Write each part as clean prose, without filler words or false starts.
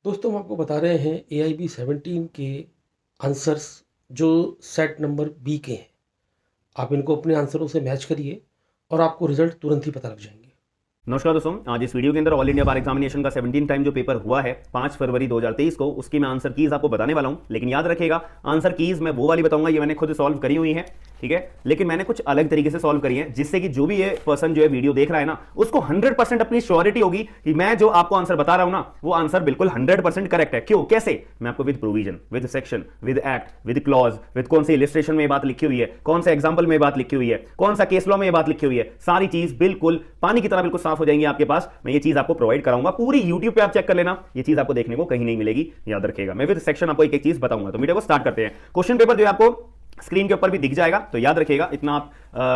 दोस्तों हम आपको बता रहे हैं AIB 17 के आंसर्स जो सेट नंबर बी के हैं। आप इनको अपने आंसरों से मैच करिए और आपको रिजल्ट तुरंत ही पता लग जाएंगे। नमस्कार दोस्तों, आज इस वीडियो के अंदर ऑल इंडिया बार एग्जामिनेशन का 17 टाइम जो पेपर हुआ है 5 फरवरी 2023 को, उसकी मैं आंसर कीज आपको बताने वाला हूं। लेकिन याद रखिएगा, आंसर कीज मैं वो वाली बताऊंगा, ये मैंने खुद सॉल्व करी हुई है, ठीक है। लेकिन मैंने कुछ अलग तरीके से सॉल्व करी है, जिससे कि जो भी ये पर्सन जो है वीडियो देख रहा है ना, उसको 100% अपनी श्योरिटी होगी कि मैं जो आपको आंसर बता रहा हूं ना, वो आंसर बिल्कुल 100% करेक्ट है। क्यों, कैसे, मैं आपको with provision, with section, with act, with clause, with कौन से इलिस्ट्रेशन में ये बात लिखी हुई है, कौन सा एग्जाम्पल में ये बात लिखी हुई है, कौन सा केस लॉ में ये बात लिखी हुई है, सारी चीज बिल्कुल पानी की तरह बिल्कुल साफ हो जाएंगी आपके पास। मैं ये चीज आपको प्रोवाइड कराऊंगा, पूरी यूट्यूब पे आप चेक कर लेना, ये चीज आपको देखने को कहीं नहीं मिलेगी, याद रखिएगा। मैं विद सेक्शन आपको एक एक चीज बताऊंगा। तो वीडियो को स्टार्ट करते हैं। क्वेश्चन पेपर जो है आपको स्क्रीन के ऊपर भी दिख जाएगा, तो याद रखिएगा, इतना आप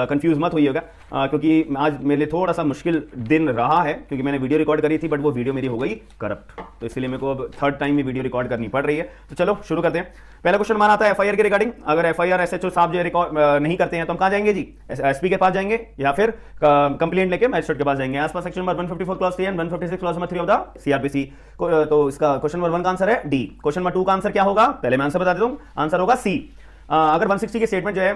कंफ्यूज मत होइएगा, क्योंकि आज मेरे लिए थोड़ा सा मुश्किल दिन रहा है, क्योंकि मैंने वीडियो रिकॉर्ड करी थी बट वो वीडियो मेरी हो गई करप्ट, तो इसलिए मेरे को अब थर्ड टाइम में वीडियो रिकॉर्ड करनी पड़ रही है। तो चलो शुरू करते हैं। पहला क्वेश्चन हमारा आता है FIR के रिगार्डिंग। अगर FIR SHO साहब जो रिकॉर्ड नहीं करते हैं तो हम कहाँ जाएंगे जी, SP के पास जाएंगे या फिर कंप्लेंट लेके मैजिस्ट्रेट के पास जाएंगे। As per section number 154 clause 3 and 156 clause number 3 of the CRPC। तो इसका क्वेश्चन नंबर 1 का आंसर है डी। क्वेश्चन नंबर 2 का आंसर क्या होगा, पहले मैं आंसर बता देता हूं, आंसर होगा सी। अगर 160 की स्टेटमेंट जो है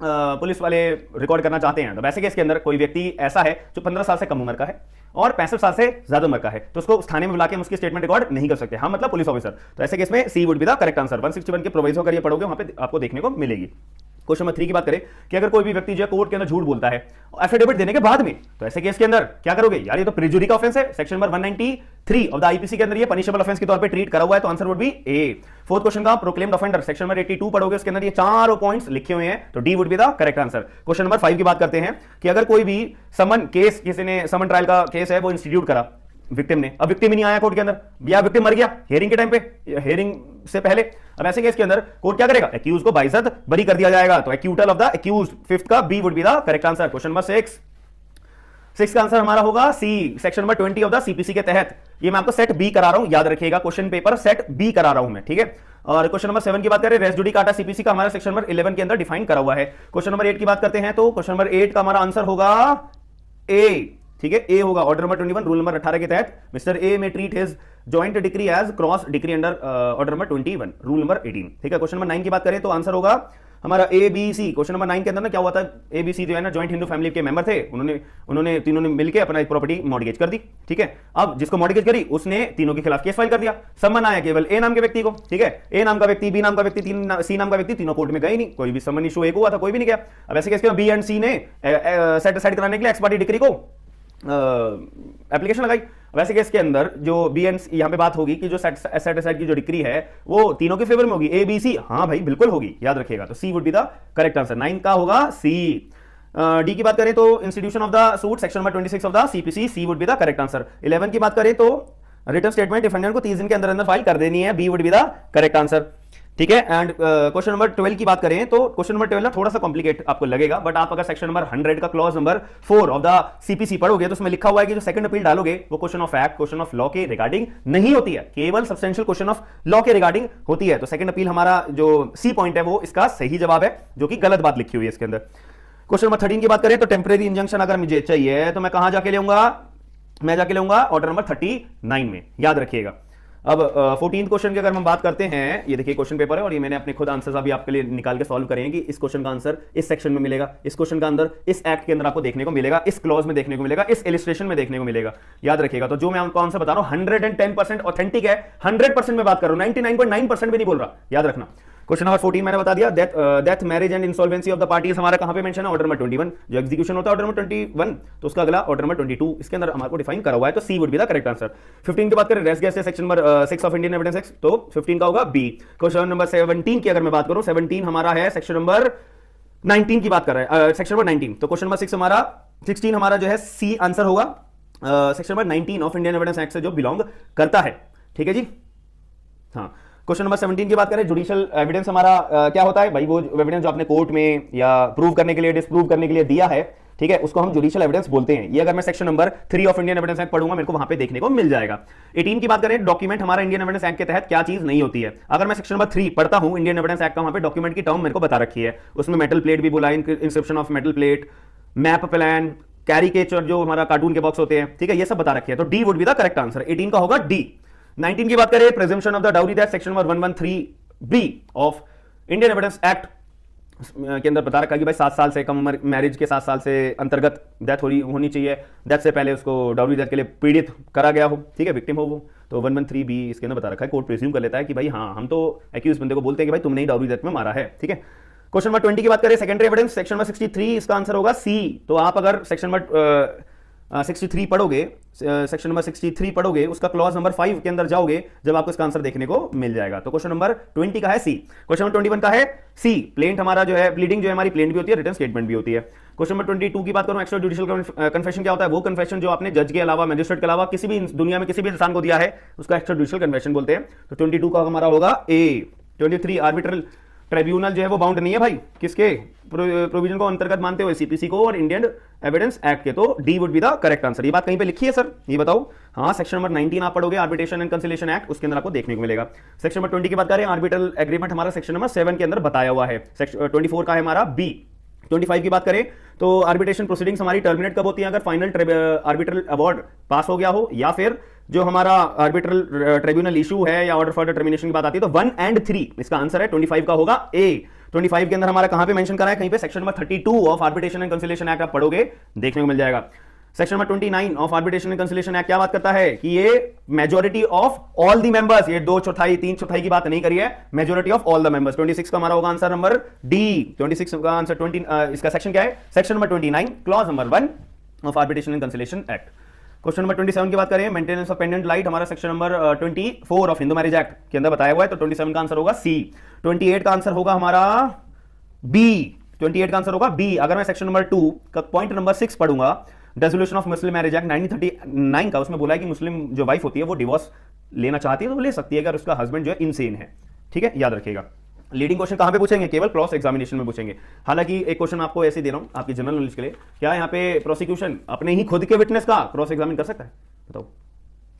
पुलिस वाले रिकॉर्ड करना चाहते हैं, तो वैसे केस के अंदर कोई व्यक्ति ऐसा है जो 15 साल से कम उम्र का है और 65 साल से ज्यादा उम्र का है, तो उसको थाने में बुला के हम उसकी स्टेटमेंट रिकॉर्ड नहीं कर सकते, हम मतलब पुलिस ऑफिसर। तो ऐसे केस में C would be the correct answer. 161 के प्रोविजन अगर ये पढ़ोगे वहां पे आपको देखने को मिलेगी। क्वेश्चन नंबर 3 की बात करें कि अगर कोई भी व्यक्ति जो है कोर्ट के अंदर झूठ बोलता है एफिडेविट देने के बाद में, तो ऐसे केस के अंदर क्या करोगे यार, ये तो प्रिजुरी का ऑफेंस है, section number 193 of the IPC के अंदर ये पनिशेबल ऑफेंस के तौर पे ट्रीट करा हुआ है, तो answer would be A. Fourth question का प्रोक्लेम्ड ऑफेंडर, सेक्शन नंबर 82 पढ़ोगे, उसके अंदर ये चारों पॉइंट्स लिखे हुए हैं, तो D would be the correct answer. Question number 5 की बात करते हैं कि अगर कोई भी समन केस, किसी ने समन ट्रायल का केस है वो इंस्टीट्यूट करा विक्टिम ने, अब विक्टिम ही नहीं आया कोर्ट के अंदर, या विक्टिम मर गया हियरिंग के टाइम पे, हियरिंग से पहले, अब ऐसे केस के अंदर कोर्ट क्या करेगा, एक्यूज को बाइज्जत बरी कर दिया जाएगा, तो acquittal of the accused, fifth का B would be the correct answer. Question number 6 का आंसर हमारा होगा C, section number 20 of the CPC के तहत। ये मैं आपको सेट बी करा रहा हूं, याद रखिएगा, क्वेश्चन पेपर सेट बी करा रहा हूं मैं, ठीक है। और क्वेश्चन नंबर 7 की बात करें, रेस जुडिकाटा CPC का हमारा सेक्शन नंबर 11 के अंदर डिफाइन करा हुआ है। क्वेश्चन नंबर 8 की बात करते हैं, तो क्वेश्चन नंबर 8 का हमारा आंसर होगा ए, ठीक है, ए होगा। ऑर्डर नंबर 21 रूल नंबर 18 के तहत mister A may treat his joint decree as cross decree under order number 21 rule number 18, ठीक है। क्वेश्चन नंबर 9 की बात करें तो आंसर होगा हमारा ABC। क्वेश्चन नंबर 9 के अंदर ना क्या हुआ था, ABC जो है ना जॉइंट हिंदू फैमिली के मेंबर थे, उन्होंने तीनों ने मिलकर अपना एक प्रॉपर्टी मॉर्गेज कर दी, ठीक है। अब जिसको मॉर्गेज करी उसने तीनों के खिलाफ केस फाइल कर दिया, समन आया केवल ए नाम के व्यक्ति को, ठीक है। ए नाम का व्यक्ति, बी नाम का व्यक्ति, सी नाम का व्यक्ति, तीनों कोर्ट में गए नहीं, कोई भी समन इशू एक हुआ था, कोई भी नहीं गया। अब ऐसे केस के बी एंड सी ने सेट असाइड कराने के लिए एक्स पार्टी डिक्री को एप्लीकेशन लगाई। वैसे केस के अंदर जो BNC यहां पे बात होगी कि जो सेट असाइड की जो डिक्री है वो तीनों के फेवर में होगी, ABC, हाँ भाई बिल्कुल होगी, याद रखिएगा, तो C would be the correct answer. 9 का होगा सी। डी की बात करें तो institution of the suit, section number 26 of the CPC, C would be the correct answer. 11 की बात करें तो रिटन स्टेटमेंट डिफेंडेंट को 30 दिन के अंदर अंदर फाइल कर देनी है, B would be the correct answer, ठीक है। एंड क्वेश्चन नंबर 12 की बात करें तो क्वेश्चन नंबर 12 ना थोड़ा सा कॉम्प्लिकेट आपको लगेगा, बट आप अगर सेक्शन नंबर 100 का clause number 4 of the CPC पढ़ोगे तो उसमें लिखा हुआ है कि जो सेकंड अपील डालोगे वो question of fact, question of law के रिगार्डिंग नहीं होती है, केवल सब्सटेंशियल क्वेश्चन ऑफ लॉ के रिगार्डिंग होती है। तो सेकंड अपील हमारा जो सी पॉइंट है वो इसका सही जवाब है, जो कि गलत बात लिखी हुई है इसके अंदर। क्वेश्चन नंबर 13 की बात करें तो टेम्परेरी इंजंक्शन अगर मुझे चाहिए तो मैं कहां जाके लेऊंगा, मैं जाके लेऊंगा ऑर्डर नंबर 39 में, याद रखिएगा। अब 14 क्वेश्चन की अगर हम बात करते हैं, ये देखिए क्वेश्चन पेपर है और ये मैंने अपने खुद आंसर्स अभी आपके लिए निकाल के सॉल्व करे हैं कि इस क्वेश्चन का आंसर इस सेक्शन में मिलेगा, इस क्वेश्चन का अंदर इस एक्ट के अंदर आपको देखने को मिलेगा, इस क्लॉज में देखने को मिलेगा, इस इलिस्ट्रेशन में देखने को मिलेगा, याद रखिएगा। तो जो मैं आपको आंसर बता रहा हूं 110% ऑथेंटिक है, 100% में बात कर रहा हूं, 99.9% भी नहीं बोल रहा, याद रखना। क्वेश्चन नंबर 14 मैंने बता दिया, death marriage and insolvency of the parties हमारा कहां पे मेंशन है, ऑर्डर नंबर 21, जो एग्जीक्यूशन होता है ऑर्डर नंबर 21, तो उसका अगला ऑर्डर नंबर 22, इसके अंदर हमारे को डिफाइन करा हुआ है, तो C would be the correct answer. 15 की बात करें, रेस्ट गैस section number 6 of Indian Evidence Act, तो 15 का होगा बी। क्वेश्चन नंबर 17 की अगर मैं बात करूं, 17 हमारा है सेक्शन नंबर 19 की बात कर रहा है, सेक्शन नंबर 19, तो क्वेश्चन नंबर 16 हमारा जो है सी आंसर होगा, section number 19 of Indian Evidence act से जो बिलोंग करता है, ठीक है जी, हाँ। क्वेश्चन नंबर 17 की बात करें, जुडिशियल एविडेंस हमारा क्या होता है भाई, वो एविडेंस जो आपने कोर्ट में या प्रूव करने के लिए, डिसप्रूव करने के लिए दिया है, ठीक है, उसको हम जुडिशियल एविडेंस बोलते हैं। ये अगर मैं section number 3 of Indian Evidence act पढ़ूंगा मेरे को वहां पे देखने को मिल जाएगा। 18 की बात करें, डॉक्यूमेंट हमारा इंडियन एविडेंस एक्ट के तहत क्या चीज नहीं होती है। अगर मैं सेक्शन नंबर 3 पढ़ता हूं इंडियन एविडेंस एक्ट का, वहां पे डॉक्यूमेंट की टर्म मेरे को बता रखी है, उसमें मेटल प्लेट भी बोला, inscription of metal plate, map plan, caricature जो हमारा कार्टून के बॉक्स होते हैं, ठीक है, ये सब बता रखी है, तो D would be the correct answer. 18 का होगा डी। 19 की बात करें, presumption of the dowry that section number 113B of Indian Evidence act के अंदर बता रखा है कि भाई 7 साल से कम उम्र, मैरिज के 7 साल से अंतर्गत डेथ होनी चाहिए, डेथ से पहले उसको डाउरी डेथ के लिए पीड़ित करा गया हो, ठीक है, विक्टिम हो वो, तो 113B इसके अंदर बता रखा है। कोर्ट प्रिज्यूम कर लेता है कि भाई हाँ, हम तो एक्यूज बंदे को बोलते हैं कि भाई तुमने ही डाउरी डेथ में मारा है, ठीक है। क्वेश्चन नंबर 20 की बात करें, सेकेंडरी एविडेंस सेक्शन नंबर 63, इसका आंसर होगा सी। तो आप अगर सेक्शन नंबर 63 पढ़ोगे, सेक्शन नंबर 63 पढ़ोगे, उसका क्लॉज नंबर 5 के अंदर जाओगे, जब आपको इसका आंसर देखने को मिल जाएगा। तो क्वेश्चन नंबर 20 का है सी। क्वेश्चन नंबर 21 का है सी। प्लेंट हमारा जो है, प्लीडिंग जो है हमारी प्लेंट भी होती है, रिटन स्टेटमेंट भी होती है। क्वेश्चन नंबर 22 की बात करूं, एक्स्ट्रा जुडिशियल कन्फेशन क्या होता है? वो कन्फेशन जो आपने जज के अलावा, मैजिस्ट्रेट के अलावा किसी भी दुनिया में किसी भी इंसान को दिया है, उसका एक्स्ट्रा जुडिशियल कन्फेशन बोलते हैं। तो 22 का हमारा होगा ए। 23 आर्बिट्रल ट्राइब्यूनल जो है वो बाउंड नहीं है भाई किसके प्रोविजन को अंतर्गत मानते हुए, सीपीसी को और इंडियन एविडेंस एक्ट के। तो D would be the correct answer. ये बात कहीं पे लिखी है सर, ये बताओ। हाँ, सेक्शन नंबर 19 आप पढ़ोगे, आर्बिट्रेशन एंड कंसिलिएशन एक्ट, उसके अंदर आपको देखने को मिलेगा। सेक्शन नंबर 20 की बात करें, आर्बिट्रल एग्रीमेंट हमारा सेक्शन नंबर 7 के अंदर बताया हुआ है। सेक्शन 24 का है हमारा बी। 25 की बात करें तो आर्बिट्रेशन प्रोसीडिंग्स हमारी टर्मिनेट कब होती है? अगर फाइनल आर्बिट्रल अवार्ड पास हो गया हो, या फिर जो हमारा आर्बिट्रल ट्रिब्यूनल इशू है या ऑर्डर फॉर टर्मिनेशन की बात आती है, तो 1 और 3 इसका आंसर है। 25 का होगा ए। 25 के अंदर हमारा कहां पे मेंशन करा है? कहीं पे section number 32 of arbitration and conciliation act आप पढ़ोगे, देखने को मिल जाएगा। Section number 29 of arbitration and conciliation act क्या बात करता है कि ये majority of all the members, ये 2/4 3/4 की बात नहीं करी है, majority of all the members. 26 का हमारा होगा आंसर नंबर डी। 26 का आंसर 20, इसका सेक्शन क्या है? Section number 29 clause number 1 of arbitration and conciliation act. Question number 27 की बात करें, मेंटेनेंस ऑफ पेंडेंट लाइट, हमारा section number 24 of Hindu marriage act के अंदर बताया हुआ है। तो 27 का आंसर होगा सी। 28 का आंसर होगा हमारा बी। 28 का आंसर होगा बी। अगर मैं सेक्शन नंबर 2 का पॉइंट नंबर 6 पढ़ूंगा, dissolution of Muslim marriage act 1939 का, उसमें बोला है कि मुस्लिम जो वाइफ होती है वो डिवोर्स लेना चाहती है तो वो ले सकती है अगर उसका हस्बैंड जो है इनसेन है, ठीक है, याद रखिएगा। लीडिंग क्वेश्चन कहां पे पूछेंगे? केवल क्रॉस एग्जामिनेशन में पूछेंगे। हालांकि एक क्वेश्चन आपको ऐसे दे रहा हूं आपकी जनरल नॉलेज के लिए, क्या यहाँ पे प्रोसिक्यूशन अपने ही खुद के विटनेस का क्रॉस एग्जामिन कर सकता है? बताओ,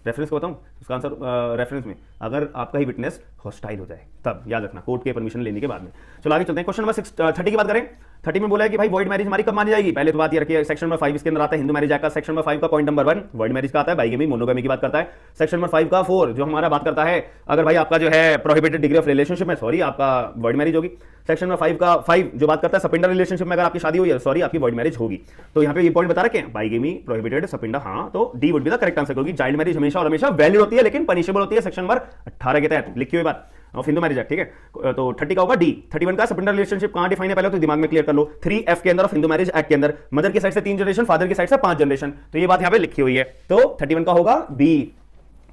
रेफरेंस को बताऊं उसका आंसर, रेफरेंस में अगर आपका ही विटनेस हॉस्टाइल हो जाए तब, याद रखना, कोर्ट के परमिशन लेने के बाद में। चलो आगे चलते हैं। क्वेश्चन नंबर 30 की बात करें। 30 में बोला है कि भाई वॉइड मैरिज हमारी कब मानी जाएगी? पहले तो बात ये रखिए, सेक्शन नंबर 5 इसके अंदर आता है हिंदू मैरिज एक्ट का। सेक्शन नंबर 5 का पॉइंट नंबर 1 वॉइड मैरिज का आता है, बाइगेमी मोनोगमी की बात करता है। सेक्शन नंबर 5 का 4 जो हमारा बात करता है अगर भाई आपका जो है प्रोहिबिटेड डिग्री ऑफ रिलेशनशिप में, सॉरी आपका वॉइड मैरिज होगी। सेक्शन नंबर 5 का 5 जो बात करता है सपिंडा रिलेशनशिप में अगर आपकी शादी हुई है, सॉरी आपकी वॉइड मैरिज होगी। तो यहाँ पे ये पॉइंट बता रखे हैं, बाइगेमी, प्रोहिबिटेड, सपिंडा, हाँ, तो D would be the correct answer, क्योंकि चाइल्ड मैरिज हमेशा और हमेशा वैलिड होती है लेकिन पनिशेबल होती है सेक्शन नंबर 18 के तहत, लिखी हुई बात ऑफ हिंदू मैरिज एक्ट, ठीक है। तो 30 का होगा डी। 31 का सपिंडा रिलेशनशिप कहां डिफाइन है पहले तो दिमाग में क्लियर कर लो। 3F के अंदर ऑफ हिंदू मैरिज एक्ट के अंदर मदर की साइड से 3 जनरेशन, फादर की साइड से 5 जनरेशन, तो ये बात यहां पे लिखी हुई है। तो 31 का होगा बी,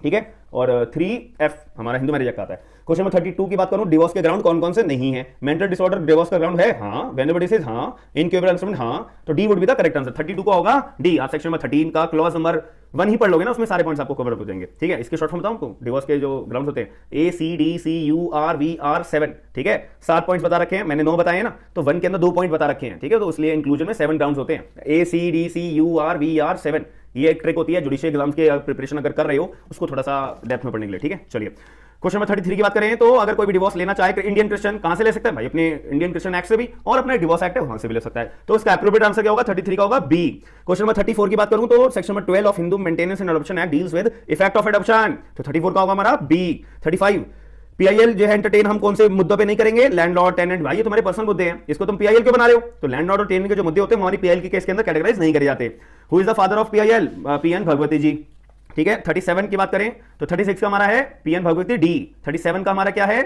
ठीक है। और 3F हमारा हिंदू मैरिज एक्ट आता है। क्वेश्चन नंबर 32 की बात करूं, डिवोर्स के ग्राउंड कौन कौन से नहीं है? मेंटल डिसऑर्डर डिवोर्स का ग्राउंड है, हाँ। वेनेबल डिसीज, हाँ। इनक्यूरेबल इंस्ट्रूमेंट, हाँ। तो D would be the correct answer. 32 का होगा डी। आप सेक्शन नंबर 13 का क्लॉज नंबर 1 ही पढ़ लोगे ना, उसमें सारे पॉइंट्स आपको कवर हो जाएंगे, ठीक है। इसके शॉर्ट फॉर्म बताऊं आपको, डिवोर्स के जो ग्राउंड्स होते हैं ACDCURVR 7, ठीक है। 7 पॉइंट्स बता रखे हैं, मैंने 9 बताए ना, तो 1 के अंदर 2 पॉइंट बता रखे हैं, ठीक है। तो इसलिए इंक्लूजन में 7 ग्राउंड्स होते हैं, ACDCURVR 7। ये एक ट्रिक होती है जुडिशियल एग्जाम्स के प्रिपरेशन अगर कर रहे हो उसको थोड़ा सा डेप्थ में पढ़ने के लिए, ठीक है। चलिए क्वेश्चन नंबर 33 की बात करें तो अगर कोई भी डिवोर्स लेना चाहे इंडियन क्रिश्चियन कहां से ले सकता है भाई? अपने इंडियन क्रिश्चियन एक्ट से भी, और अपना डिवोर्स एक्ट है वहां से भी ले सकता है। तो इसका एप्रोप्रिएट आंसर क्या होगा? 33 का होगा बी। क्वेश्चन नंबर 34 की बात करूं तो section number 12 of Hindu maintenance and adoption act deals with effect of adoption, तो 34 का होगा हमारा बी। 35 पीआईएल जो है एंटरटेन हम कौन से मुद्दों पे नहीं करेंगे? लैंडलॉर्ड, टेनेंट, भाई ये तुम्हारे पर्सनल मुद्दे हैं, इसको तुम पीआईएल क्यों बना रहे हो? तो लैंडलॉर्ड और टेनेंट के जो मुद्दे होते हैं हमारी पीआईएल के केस के अंदर कैटेगराइज नहीं करे जाते। Who is the father of PIL? PN Bhagwati ji, ठीक है। 37 की बात करें तो 36 का हमारा है पीएन भगवती डी। 37 का हमारा क्या है?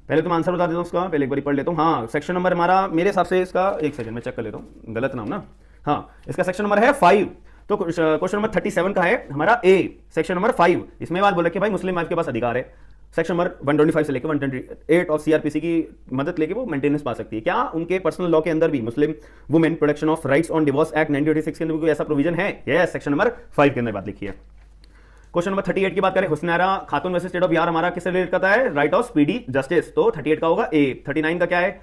पहले तुम आंसर बता देता हूं उसका, पहले एक बार पढ़ लेता हूं। हाँ, सेक्शन नंबर हमारा मेरे हिसाब से इसका, एक सेकंड में चेक कर लेता हूं, गलत नाम ना, हाँ, इसका सेक्शन नंबर है 5। तो क्वेश्चन नंबर 37 का है हमारा ए, सेक्शन नंबर 5। इसमें बात बोला कि भाई मुस्लिम वाइफ के पास अधिकार है, सेक्शन नंबर 125 से लेकर 128 ऑफ सीआरपीसी की मदद लेके वो मेंटेनेंस पा सकती है। क्या उनके पर्सनल लॉ के अंदर भी Muslim women protection of rights on divorce act 1986 के अंदर कोई ऐसा प्रोविजन है? यस, सेक्शन नंबर 5 के अंदर बात लिखी है। क्वेश्चन नंबर 38 की बात करें, हुस्नैरा खातून वर्सेस स्टेट ऑफ बिहार हमारा किससे रिलेट करता है? राइट ऑफ स्पीडी जस्टिस, तो 38 का होगा ए। 39 का क्या है?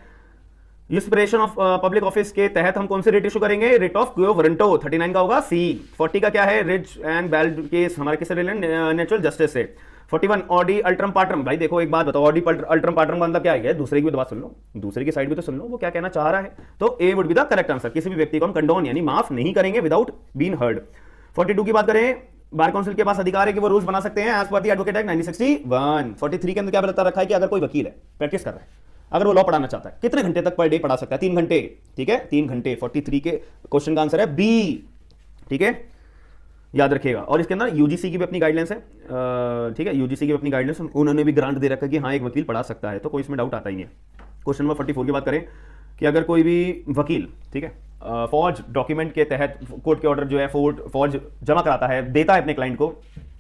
यूसुप्रेशन ऑफ पब्लिक ऑफिस के तहत हम कौन से रिट इशू करेंगे? रिट ऑफ क्यो वारंटो, 39 का होगा सी। 40 का क्या है? रिच एंड बेल केस हमारे किससे रिलेटेड? नेचुरल जस्टिस से। 41 ऑडी अल्ट्रम पार्ट्रम, भाई देखो एक बात बताओ, ऑडी अल्ट्रम पार्ट्रम का मतलब क्या है? दूसरे की भी बात सुन लो, दूसरे की साइड भी तो सुन लो वो क्या कहना चाह रहा है। तो A would be the correct answer. किसी भी व्यक्ति को हम कंडोन यानी माफ नहीं करेंगे विदाउट बीन हर्ड। 42 की बात करें, बार काउंसिल के पास अधिकार है कि वो रूल्स बना सकते हैं as per the advocate act 1961। 43 के अंदर क्या बता रखा है कि अगर कोई वकील है, प्रैक्टिस कर रहा है, अगर वो लॉ पढ़ाना चाहता है, कितने घंटे तक पर डे पढ़ा सकता है? 3 घंटे, ठीक है, 3 घंटे। 43 के क्वेश्चन का आंसर है बी, ठीक है, याद रखिएगा। और इसके अंदर यूजीसी की भी अपनी गाइडलाइंस है, ठीक है, यूजीसी की भी अपनी गाइडलाइंस, उन्होंने भी ग्रांट दे रखा है कि हाँ एक वकील पढ़ा सकता है, तो कोई इसमें डाउट आता ही नहीं है। क्वेश्चन नंबर 44 की बात करें कि अगर कोई भी वकील, ठीक है, फौज डॉक्यूमेंट के तहत कोर्ट के ऑर्डर जो है फौज जमा कराता है, देता है अपने क्लाइंट को,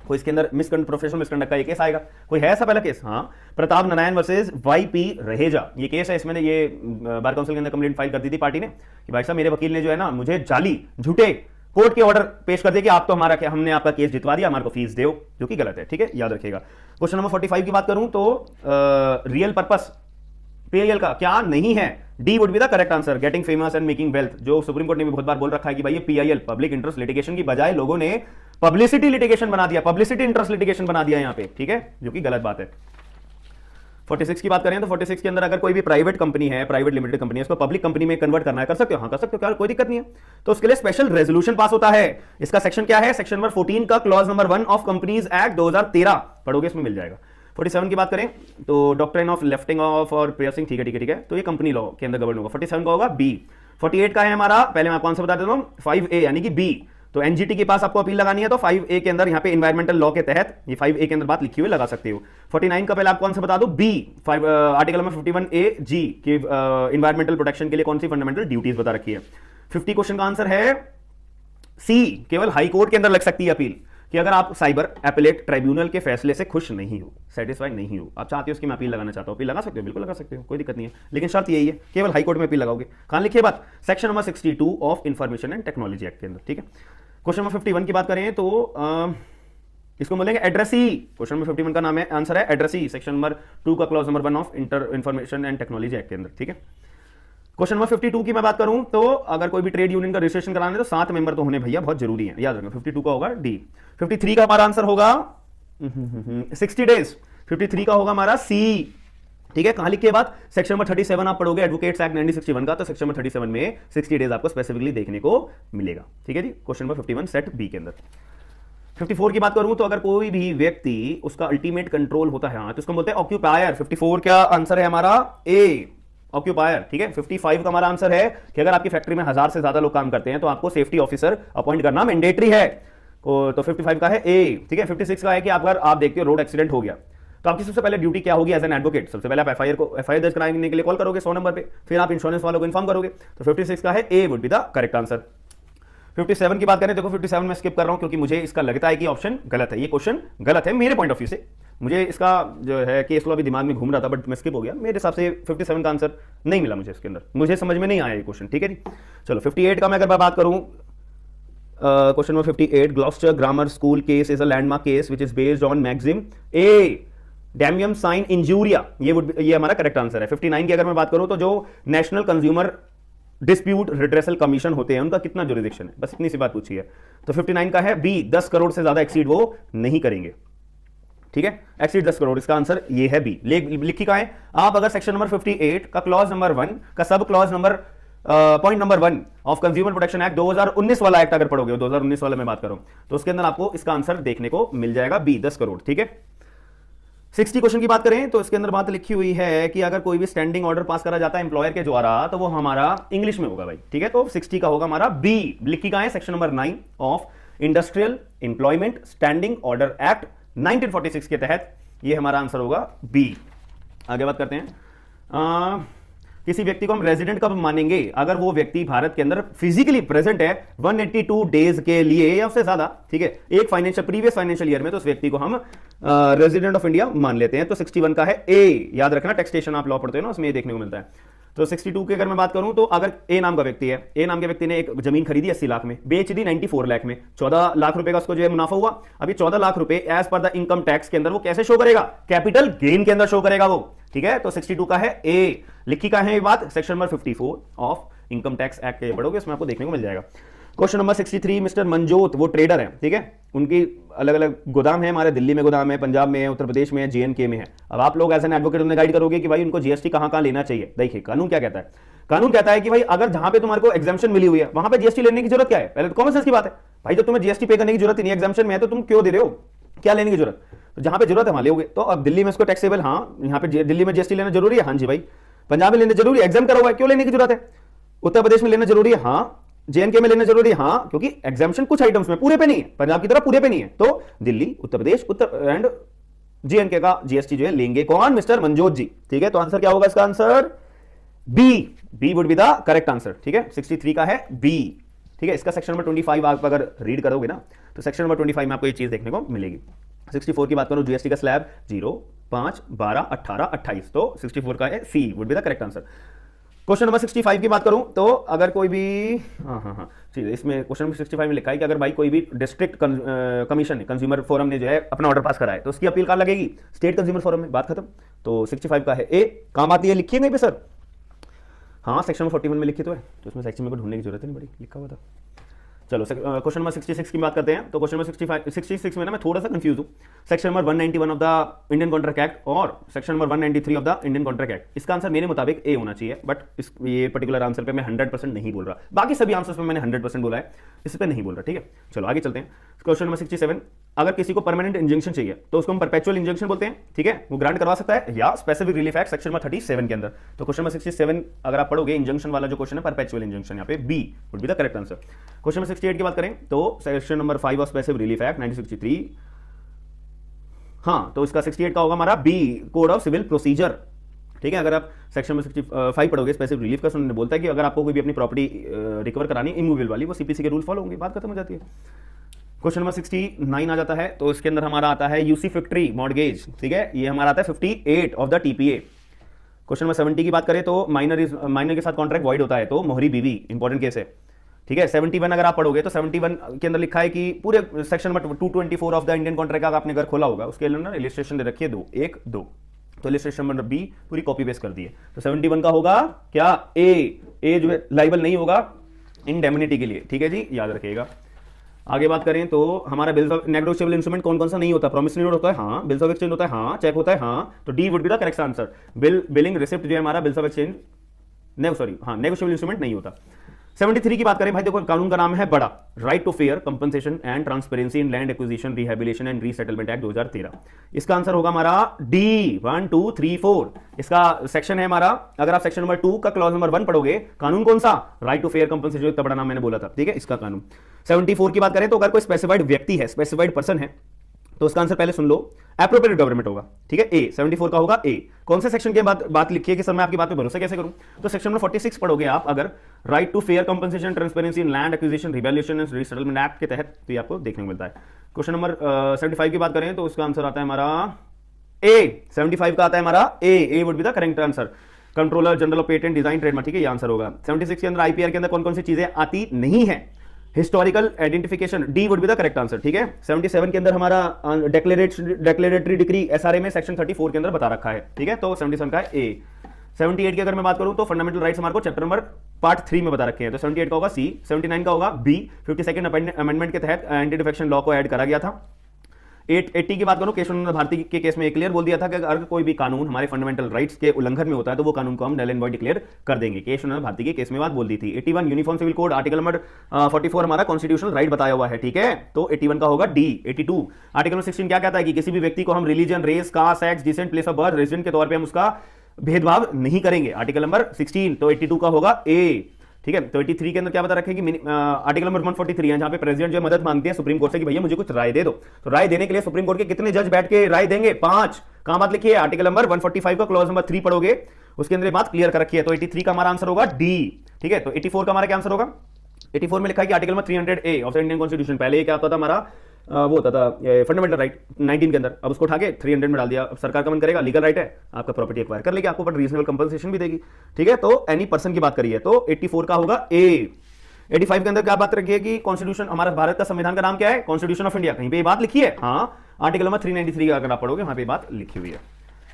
कोई इसके अंदर प्रोफेशनल मिसकंडक्ट का ये केस आएगा। कोई है ऐसा पहला केस? हाँ, प्रताप नारायण वर्सेस वाईपी रहेजा, ये केस है। इसमें ये बार काउंसिल के अंदर कंप्लेंट फाइल कर दी थी पार्टी ने कि भाई साहब मेरे वकील ने जो है ना मुझे जाली झूठे कोर्ट के ऑर्डर पेश कर दिए कि आप तो हमारा क्या, हमने आपका केस जितवा दिया, हमारे को फीस दो, जो कि गलत है, ठीक है, याद रखिएगा। क्वेश्चन नंबर 45 की बात करूं तो रियल पर्पस पीआईएल का क्या नहीं है? D would be the correct answer, getting famous and making wealth, जो सुप्रीम कोर्ट ने भी बहुत बार बोल रखा है कि भाई ये पीआईएल पब्लिक इंटरेस्ट लिटिगेशन की बजाय लोगों ने पब्लिसिटी लिटिगेशन बना दिया, पब्लिसिटी इंटरेस्ट लिटिगेशन बना दिया यहां पे, ठीक है, जो कि गलत बात है। 46 की बात करें तो 46 के अंदर अगर कोई भी प्राइवेट कंपनी है, प्राइवेट लिमिटेड कंपनी है, उसको पब्लिक कंपनी में कन्वर्ट करना है, कर सकते हो? हाँ कर सकते हो, क्या कोई दिक्कत नहीं है। तो उसके लिए स्पेशल रेजोल्यूशन पास होता है। इसका सेक्शन क्या है? सेक्शन नंबर 14 का clause number 1 of companies act 2013 पढ़ोगे, इसमें मिल जाएगा। 47 की बात करें तो डॉक्ट्रिन ऑफ लेफ्टिंग ऑफ और पियर्सिंग, ठीक है ठीक है ठीक है, तो ये कंपनी लॉ के अंदर गवर्न होगा। 47 का होगा बी। 48 का है हमारा, पहले मैं आपको आंसर बता देता हूं, 5A यानी कि बी। तो एनजीटी के पास आपको अपील लगानी है तो 5A के अंदर यहाँ पे एनवायरमेंटल लॉ के तहत ये 5A के अंदर बात लिखी हुई लगा सकते हो। 49 का पहले आपको आंसर बता दो बी, आर्टिकल नंबर 51A जी की एनवायरमेंटल प्रोटेक्शन के लिए कौन सी फंडामेंटल ड्यूटीज बता रखी है। 50 क्वेश्चन का आंसर है सी, केवल हाई कोर्ट के अंदर लग सकती है अपील, कि अगर आप साइबर एपेलेट ट्राइब्यूनल के फैसले से खुश नहीं हो, सेटिस्फाइड नहीं हो, आप चाहते हो उसकी मैं अपील लगाना चाहता हूं, अपील लगा सकते हो, बिल्कुल लगा सकते हो, कोई दिक्कत नहीं है, लेकिन शर्त यही है केवल हाई कोर्ट में अपील लगाओगे। कहां लिखिए बात? Section number 62 of information and technology act के अंदर, ठीक है। क्वेश्चन नंबर 51 की बात करें तो इसको बोलेंगे एड्रेसी। क्वेश्चन नंबर 51 का नाम है, आंसर है एड्रेसी, सेक्शन नंबर 2 का clause number 1 of information and technology act के अंदर, ठीक है। क्वेश्चन नंबर 52 की मैं बात करूं तो अगर कोई भी ट्रेड यूनियन का रजिस्ट्रेशन कराना है तो 7 मेंबर तो होने भैया बहुत जरूरी है, याद रखना। 52 का होगा डी। 53 का हमारा आंसर होगा 60 डेज। 53 का होगा हमारा सी, ठीक है। कहां लिखी है बात? सेक्शन नंबर 37 आप पढ़ोगे एडवोकेट्स एक्ट 1961 का, तो सेक्शन नंबर 37 में 60 डेज आपको स्पेसिफिकली देखने को मिलेगा, ठीक है जी। क्वेश्चन नंबर 51 सेट बी के अंदर। 54 की बात करूं तो अगर कोई भी व्यक्ति उसका अल्टीमेट कंट्रोल होता है तो उसको बोलते हैं ऑक्यूपायर। 54 का आंसर है हमारा ए, ऑक्यूपायर, ठीक है। 55 का हमारा आंसर है कि अगर आपकी फैक्ट्री में 1000 से ज्यादा लोग काम करते हैं तो आपको सेफ्टी ऑफिसर अपॉइंट करना मैंडेटरी है, तो 55 का है ए, ठीक है। 56 का है कि अगर आप देखते हो रोड एक्सीडेंट हो गया तो आपकी सबसे पहले ड्यूटी क्या होगी एज एन एडवोकेट? सबसे पहले आप एफआईआर दर्ज कराने के लिए कॉल करोगे 100 नंबर पे, फिर आप इंश्योरेंस वालों को इन्फॉर्म करोगे। तो 56 का है A would be the correct answer. 57 की बात करें, देखो 57 में स्किप कर रहा हूं क्योंकि मुझे इसका लगता है कि ऑप्शन गलत है, ये क्वेश्चन गलत है मेरे पॉइंट ऑफ व्यू से। मुझे इसका जो है केस लॉ अभी दिमाग में घूम रहा था बट मैं स्किप हो गया, मेरे हिसाब से 57 का आंसर नहीं मिला मुझे इसके अंदर, मुझे समझ में नहीं आया ये क्वेश्चन, ठीक है जी। चलो 58 का मैं अगर बात करूं, question number 58, Gloucester grammar school case is a landmark case which is based on maxim ए डैमियम साइन इंजूरिया, ये हमारा करेक्ट आंसर है। 59 की अगर मैं बात करूं तो जो national consumer dispute redressal commission होते हैं उनका कितना जुरिडिक्शन है, बस इतनी सी बात पूछी है। तो 59 का है बी, 10 करोड़ से ज्यादा एक्सीड वो नहीं करेंगे, ठीक है। एक्सीड 10 करोड़, इसका आंसर ये है बी। लिखी का है आप अगर सेक्शन नंबर 58 का क्लॉज नंबर 1 का sub clause number point number 1 of consumer protection act 2019 वाला एक्ट अगर पढ़ोगे, 2019 वाला मैं बात करूं तो उसके अंदर आपको इसका आंसर देखने को मिल जाएगा बी, 10 करोड़, ठीक है। 60 क्वेश्चन की बात करें तो इसके अंदर बात लिखी हुई है कि अगर कोई भी स्टैंडिंग ऑर्डर पास करा जाता है एम्प्लॉयर के द्वारा तो वो हमारा इंग्लिश में होगा भाई, ठीक है। तो 60 का होगा हमारा बी। लिखी का है section number 9 of industrial employment standing order act 1946 के तहत ये हमारा आंसर होगा बी। आगे बात करते हैं, किसी व्यक्ति को हम रेजिडेंट कब मानेंगे? अगर वो व्यक्ति भारत के अंदर फिजिकली प्रेजेंट है 182 डेज के लिए या उससे ज्यादा, ठीक है, एक प्रीवियस फाइनेंशियल ईयर में, तो उस व्यक्ति को हम रेजिडेंट ऑफ इंडिया मान लेते हैं। तो 61 का है ए, याद रखना टैक्सेशन आप लॉ पढ़ते हो ना, उसमें ये देखने को मिलता है। तो 62 की अगर मैं बात करूं तो अगर ए नाम का व्यक्ति है, ए नाम के व्यक्ति ने एक जमीन खरीदी 80 लाख में, बेच दी 94 लाख में, 14 लाख रुपए का उसको जो है मुनाफा हुआ। अभी 14 लाख रुपए as per the income tax के अंदर वो कैसे शो करेगा? कैपिटल गेन के अंदर शो करेगा वो, ठीक है। तो 62 का है ए। लिखी का है ये बात section number 54 of income tax act के पढ़ोगे, इसमें आपको देखने को मिल जाएगा। क्वेश्चन नंबर 63, मिस्टर मंजोत वो ट्रेडर है, ठीक है, उनकी अलग अलग गोदाम है, हमारे दिल्ली में गोदाम है, पंजाब में है, उत्तर प्रदेश में है, JNK में है। अब आप लोग एज एन एडवोकेट उन्हें गाइड करोगे कि भाई उनको GST कहां लेना चाहिए। देखिए कानून क्या कहता है, कानून कहता है कि भाई अगर जहां पे तुम्हारे को एग्जाम्पशन मिली हुई है वहां पे जीएसटी लेने की जरूरत क्या है? पहले तो कॉमन सेंस की बात है भाई, जब तुम्हें जीएसटी पे करने की जरूरत नहीं है, एग्जाम्पशन में है, तो तुम क्यों दे रहे हो? क्या लेने की जरूरत? तो जहां पे जरूरत है वहां लोगे। तो अब दिल्ली में इसको टैक्सेबल, हाँ यहाँ पे दिल्ली में जीएसटी लेना जरूरी है, हाँ जी भाई। पंजाब में लेना जरूरी है, एग्जाम करा हुआ है, क्यों लेने की जरूरत है? उत्तर प्रदेश में लेना जरूरी है, हाँ। जेएनके में लेना जरूरी है, हाँ, क्योंकि एग्जाम्पशन कुछ आइटम्स में, पूरे पे नहीं है, पंजाब की तरह पूरे पे नहीं है। तो दिल्ली, उत्तर प्रदेश, उत्तर एंड जेएनके का जीएसटी जो है लेंगे कौन? मिस्टर मनजोत जी। ठीक है, तो आंसर क्या होगा इसका? Answer B would be the correct answer. ठीक है, 63 का है बी। ठीक है, इसका सेक्शन नंबर 25 आप अगर रीड करोगे ना तो सेक्शन नंबर 25 में आपको ये चीज देखने को मिलेगी। 64 की बात करूं, जीएसटी का स्लैब 0, 5, 12, 18, 28, तो 64 का है C would be the correct answer. Question number 65 की बात करूं तो अगर कोई भी हाँ ठीक है, इसमें क्वेश्चन नंबर 65 में लिखा है कि अगर भाई कोई भी डिस्ट्रिक्ट कमीशन ने, कंज्यूमर फोरम ने जो है अपना ऑर्डर पास कराए तो उसकी अपील कहाँ लगेगी? स्टेट कंज्यूमर फोरम में। बात खत्म। तो 65 का है ए। काम आती है, लिखिए नहीं पे सर? हाँ, सेक्शन 41 में लिखी तो है, तो उसमें सेक्शन में को ढूंढने की जरूरत नहीं बड़ी, लिखा हुआ था। चलो क्वेश्चन नंबर 66 की बात करते हैं। तो क्वेश्चन नंबर 66 में ना मैं थोड़ा सा कंफ्यूज हूँ। Section number 191 of the Indian Contract Act और section number 193 of the Indian Contract Act, इसका आंसर मेरे मुताबिक ए होना चाहिए, बट ये पर्टिकुलर आंसर पे मैं 100% नहीं बोल रहा। बाकी सभी आंसर्स पे मैंने 100% बोला है, इस पे नहीं बोल रहा। ठीक है, चलो आगे चलते हैं। क्वेश्चन नंबर 67, अगर किसी को परमानेंट इंजंक्शन चाहिए तो उसको हम परपेचुअल इंजंक्शन बोलते हैं। ठीक है, वो ग्रांट करवा सकता है या specific relief act section number 37 के अंदर। तो क्वेश्चन नंबर 67 अगर आप पढ़ोगे, इंजंक्शन वाला जो क्वेश्चन है परपेचुअल इंजंक्शन, यहाँ पे B would be the correct answer. Question number 68 की बात करें तो section number 5 of specific relief act 1963, हाँ, तो इसका 68 का होगा हमारा B, code of civil procedure. ठीक है, अगर आप सेक्शन में 65 पढ़ोगे स्पेसिफिक रिलीफ का, सुनने बोलता है कि अगर आपको कोई भी अपनी प्रॉपर्टी रिकवर करानी इमूवेबल वाली, वो सीपीसी के रूल फॉलो होंगे, बात खत्म हो जाती है। क्वेश्चन नंबर 69 आ जाता है, तो इसके अंदर हमारा आता है यूसी फैक्ट्री मॉर्गेज। ठीक है, ये हमारा आता है 58 of the TPA. Question number 70 की बात करें तो माइनर के साथ कॉन्ट्रैक्ट वॉइड होता है, तो मोहरी बीवी इंपॉर्टेंट केस है। ठीक है, 71 अगर आप पढ़ोगे तो 71 के अंदर लिखा है कि पूरे section number 224 of the Indian contract का आपने घर खोला होगा, उसके अंदर इलस्ट्रेशन दे रखी है 2, 1, 2, तो इलस्ट्रेशन नंबर बी पूरी कॉपी पेस्ट कर दी है। तो 71 का होगा क्या? ए जो है लाइबल नहीं होगा इंडेमनिटी के लिए। ठीक है जी, याद रखिएगा। आगे बात करें तो हमारा बिल्स ऑफ नेगोशिएबल इंस्ट्रूमेंट कौन कौन सा नहीं होता? प्रॉमिसरी नोट होता है, हाँ। बिल्स ऑफ एक्सचेंज होता है, हाँ। चेक होता है, हाँ। तो D would be the correct answer. Billing receipt जो है हमारा bills of exchange, negotiable instrument नहीं होता। 73 की बात करें भाई, देखो कानून का नाम है बड़ा, right to fair compensation and transparency in land acquisition rehabilitation and resettlement act 2013। इसका आंसर होगा हमारा डी, 1, 2, 3, 4। इसका सेक्शन है हमारा, अगर आप सेक्शन नंबर 2 का क्लॉज नंबर 1 पढ़ोगे, कानून कौन सा? राइट टू फेयर कंपनसेशन, इतना बड़ा नाम मैंने बोला था। ठीक है, इसका कानून। 74 की बात करें तो अगर कोई स्पेसिफाइड व्यक्ति है, स्पेसिफाइड पर्सन है, तो उसका आंसर पहले सुन लो, एप्रोप्रिएट गवर्नमेंट होगा। ठीक है, ए 74 का होगा ए। कौन से सेक्शन के बात लिखी है कि सर मैं आपकी बात पे भरोसा कैसे करूं? तो सेक्शन नंबर 46 पढ़ोगे आप अगर, right to fair compensation transparency in land acquisition revaluation and resettlement act के तहत, तो ये आपको देखने को मिलता है। क्वेश्चन नंबर 75 की बात करें तो उसका आंसर आता है हमारा ए, 75 का आता है हमारा A would be the correct answer. Controller General of Patent Design Trademark, ठीक है, ये आंसर होगा। 76 के अंदर आईपीआर के अंदर कौन कौन सी चीजें आती नहीं है? Historical identification, D would be the correct answer. ठीक है, 77 के अंदर हमारा डेक्लेरेटरी डिक्री एसआरए में सेक्शन 34 के अंदर बता रखा है। ठीक है, तो 77 का है ए। 78 की अगर मैं बात करूं तो फंडामेंटल राइट्स हमारे को चैप्टर नंबर पार्ट 3 में बता रखे हैं, तो 78 का होगा सी। 79 का होगा बी, 52nd अमेंडमेंट के तहत एंटी डिफेक्शन लॉ को ऐड करा गया था। 80 की बात करूं, केशवानंद भारती के केस में क्लियर बोल दिया था कि अगर कोई भी कानून हमारे फंडामेंटल राइट्स के उल्लंघन में होता है तो वो कानून को हम नल एंड वॉइड डिक्लेयर कर देंगे। केशवानंद भारती के केस में बात बोल दी थी। 81 uniform civil code article number 44 हमारा कॉन्स्टिट्यूशनल राइट बताया हुआ है। ठीक है, तो 81 का होगा डी। 82 आर्टिकल नंबर 16 क्या कहता है कि किसी भी व्यक्ति को हम religion, race, caste, sex, descent, place of birth, resident के तौर पर हम उसका भेदभाव नहीं करेंगे। आर्टिकल नंबर 16, तो 82 का होगा ए। ठीक है, तो 83 के अंदर क्या बता रखे कि आर्टिकल नंबर 143 है, जहां पे प्रेसिडेंट जो मदद मांगते हैं सुप्रीम कोर्ट से कि भैया मुझे कुछ राय दे दो, तो राय देने के लिए सुप्रीम कोर्ट के कितने जज बैठ के राय देंगे? 5। कहां बात लिखी है? आर्टिकल नंबर 145 का क्लॉज नंबर 3 पढ़ोगे, उसके अंदर बात क्लियर कर रखी है। तो 83 का हमारा आंसर होगा डी। ठीक है, तो 84 का हमारा क्या आंसर होगा? 84 में लिखा है कि article number 300A of the Indian constitution, पहले ये क्या होता था हमारा, वो होता था फंडामेंटल राइट 19 के अंदर, अब उसको उठा के 300 में डाल दिया। अब सरकार का मन करेगा, लीगल राइट है, आपका प्रॉपर्टी एक्वायर कर लेगी, आपको बट रीजनेबल कंपनसेशन भी देगी। ठीक है, तो एनी पर्सन की बात करिए तो 84 का होगा ए। 85 के अंदर क्या बात रखी है कि कॉन्स्टिट्यूशन, हमारा भारत का संविधान का नाम क्या है? कॉन्स्टिट्यूशन ऑफ इंडिया, कहीं पे ये बात लिखी है? हाँ, आर्टिकल नंबर 393 का अगर आप पढ़ोगे वहां पे बात लिखी हुई है।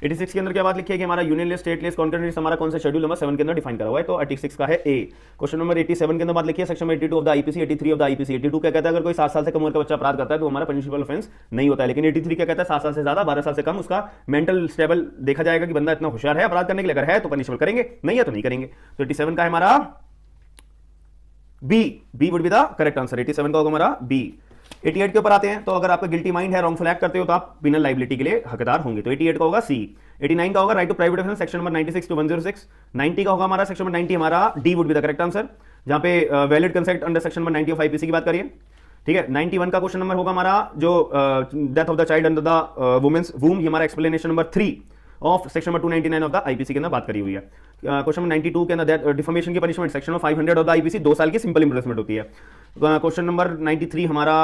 86 के अंदर क्या बात लिखी है कि हमारा union list, state list, concurrent list हमारा कौन सा शेड्यूल नंबर 7 के अंदर डिफाइन करा हुआ है, तो 86 का है ए। क्वेश्चन नंबर 87 के अंदर बात लिखी है section 82 of the IPC, 83 of the IPC. 82 क्या कहता है, अगर कोई 7 साल से कम उम्र का बच्चा अपराध करता है तो हमारा पनिशेबल ऑफेंस नहीं होता है, लेकिन 83 क्या कहता है 7 साल से ज्यादा 12 साल से कम उसका मेंटल स्टेबल देखा जाएगा कि बंदा इतना होशियार है अपराध करने के लिए, अगर है तो पनिशेबल करेंगे, नहीं है तो नहीं करेंगे। तो 87 का है हमारा B would be the correct answer. 87 का होगा हमारा बी। 88 के ऊपर आते हैं, तो अगर आपका गिल्टी माइंड है, रॉन्गफुल एक्ट करते हो तो आप पिनल लाइबिलिटी के लिए हकदार होंगे, तो 88 का होगा सी। 89 का होगा right to private defence, section number 96 to 106। 90 का होगा हमारा सेक्शन नंबर 90, हमारा D would be the correct answer, जहां पे valid consent under section number 90 of IPC की बात करिए, ठीक है। 91 का क्वेश्चन नंबर होगा हमारा जो death of the child under the women's womb, ये हमारा explanation number 3 of section number 299 of the IPC के अंदर बात करी हुई है। क्वेश्चन नंबर 92 के अंदर डिफमेशन की punishment section number 500 of the IPC 2 साल की सिंपल इंप्रिजनमेंट होती है। क्वेश्चन नंबर 93 हमारा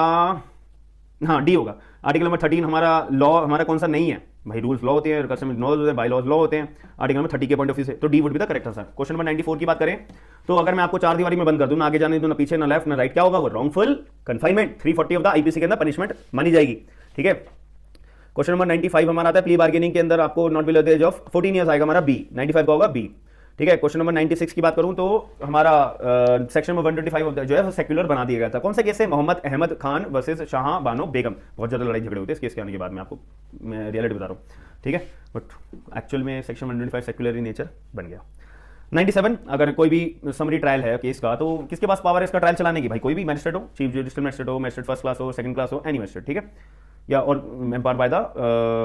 हाँ डी होगा। आर्टिकल नंबर 13 हमारा लॉ हमारा कौन सा नहीं है भाई, रूल्स लॉ होते हैं, कस्टम लॉज होते हैं, बाय लॉज लॉ होते हैं, आर्टिकल नंबर 30 के पॉइंट ऑफ व्यू से, तो D would be the correct answer. Question number 94 की बात करें तो अगर मैं आपको 4 दीवारी में बंद कर दूं, ना आगे जाने दूं, ना पीछे, ना लेफ्ट ना राइट, क्या होगा वो wrongful confinement 340 of the IPC के अंदर पनिशमेंट मानी जाएगी, ठीक है। क्वेश्चन नंबर 95 हमारा आता है प्ली बार्गेनिंग के अंदर आपको not below the age of 14 years आएगा हमारा बी। 95 का होगा बी, ठीक है। क्वेश्चन नंबर 96 की बात करूं तो हमारा सेक्शन नंबर 125 जो है सेक्युलर बना दिया गया था, कौन सा केस है, मोहम्मद अहमद खान वर्सेस शाह बानो बेगम। बहुत ज्यादा लड़ाई झगड़े होते हैं इस केस के आने के बाद, मैं आपको रियलिटी बता रहा हूँ, ठीक है, बट एक्चुअल में सेक्शन 125 सेक्युलर इन नेचर बन गया। 97 अगर कोई भी समरी ट्रायल है केस का, तो किसके पास पावर है इसका ट्रायल चलाने की, भाई कोई भी मैजिस्ट्रेट हो, चीफ जुडिशियल मैजिस्ट्रेट हो, मैजिस्ट्रेट फर्स्ट क्लास हो, सेकंड क्लास हो, एनी मैजिस्ट्रेट, ठीक है, या और empowered by the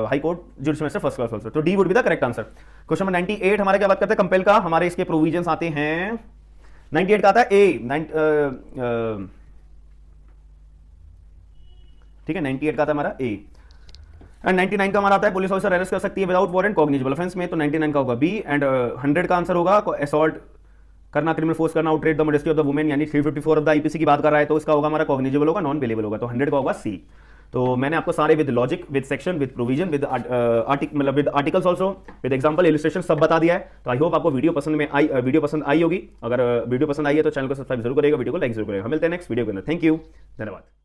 high court judicial magistrate first class also, तो D would be the correct answer. Question number 98 हमारे क्या बात करते हैं कंपेल का, हमारे इसके प्रोविजंस आते हैं 98 का आता है ए, ठीक है, 98 का आता है हमारा ए। एंड 99 का हमारा आता है पुलिस ऑफिसर अरेस्ट कर सकती है विदाउट वारंट कॉग्निजेबल ऑफेंस में, तो 99 का होगा बी। एंड 100 का आंसर होगा असॉल्ट करना, क्रिमिनल फोर्स करना, outrage the modesty of the women, यानी 354 ऑफ द आईपीसी की बात कर रहा है, तो इसका होगा हमारा कॉग्निजेबल होगा, नॉन बेलेबल होगा, तो 100 का होगा सी। तो मैंने आपको सारे with logic, with section, with provision, with मतलब with articles also, with example, illustration सब बता दिया है। तो आई होप आपको वीडियो पसंद आई होगी। अगर वीडियो पसंद आई है तो चैनल को सब्सक्राइब जरूर करेगा, वीडियो को लाइक जरूर करेगा। हम मिलते हैं नेक्स्ट वीडियो के अंदर। थैंक यू, धन्यवाद।